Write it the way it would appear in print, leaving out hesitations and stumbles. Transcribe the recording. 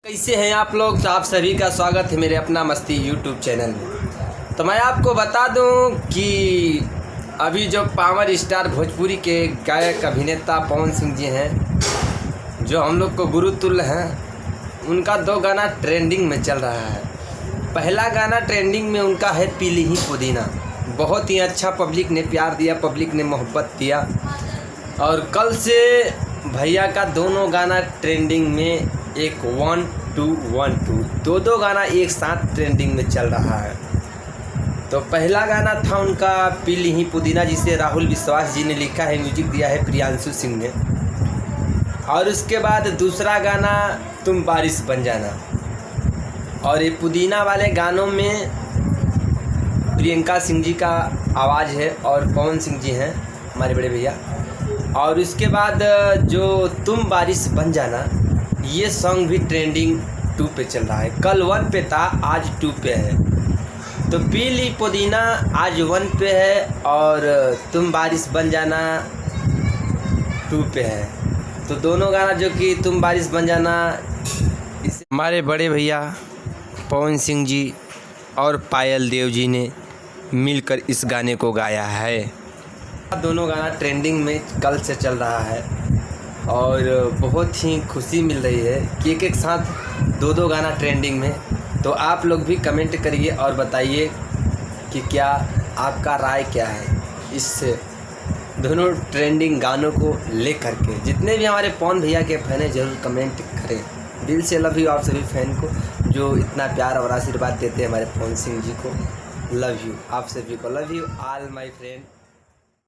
कैसे हैं आप लोग। तो आप सभी का स्वागत है मेरे अपना मस्ती यूट्यूब चैनल में। तो मैं आपको बता दूं कि अभी जो पावर स्टार भोजपुरी के गायक अभिनेता पवन सिंह जी हैं, जो हम लोग को गुरुतुल्य हैं, उनका 2 गाना ट्रेंडिंग में चल रहा है। पहला गाना ट्रेंडिंग में उनका है पीली ही पुदीना। बहुत ही अच्छा पब्लिक ने प्यार दिया, पब्लिक ने मोहब्बत दिया। और कल से भैया का दोनों गाना ट्रेंडिंग में, एक 1 2 1 2 दो गाना एक साथ ट्रेंडिंग में चल रहा है। तो पहला गाना था उनका पीली ही पुदीना, जिसे राहुल विश्वास जी ने लिखा है, म्यूजिक दिया है प्रियांशु सिंह ने। और उसके बाद दूसरा गाना तुम बारिश बन जाना। और ये पुदीना वाले गानों में प्रियंका सिंह जी का आवाज़ है और पवन सिंह जी हैं हमारे बड़े भैया। और उसके बाद जो तुम बारिश बन जाना, ये सॉन्ग भी ट्रेंडिंग 2 पे चल रहा है। कल 1 पे था, आज 2 पे है। तो पीली पुदीना आज 1 पे है और तुम बारिश बन जाना 2 पे है। तो दोनों गाना जो कि तुम बारिश बन जाना, इसे हमारे बड़े भैया पवन सिंह जी और पायल देव जी ने मिलकर इस गाने को गाया है। दोनों गाना ट्रेंडिंग में कल से चल रहा है और बहुत ही खुशी मिल रही है कि एक साथ 2 गाना ट्रेंडिंग में। तो आप लोग भी कमेंट करिए और बताइए कि क्या आपका राय क्या है इस दोनों ट्रेंडिंग गानों को लेकर के। जितने भी हमारे पवन भैया के फैन हैं, ज़रूर कमेंट करें। दिल से लव यू आप सभी फैन को जो इतना प्यार और आशीर्वाद देते हैं हमारे पवन सिंह जी को। लव यू आप सभी को, love you all my friend.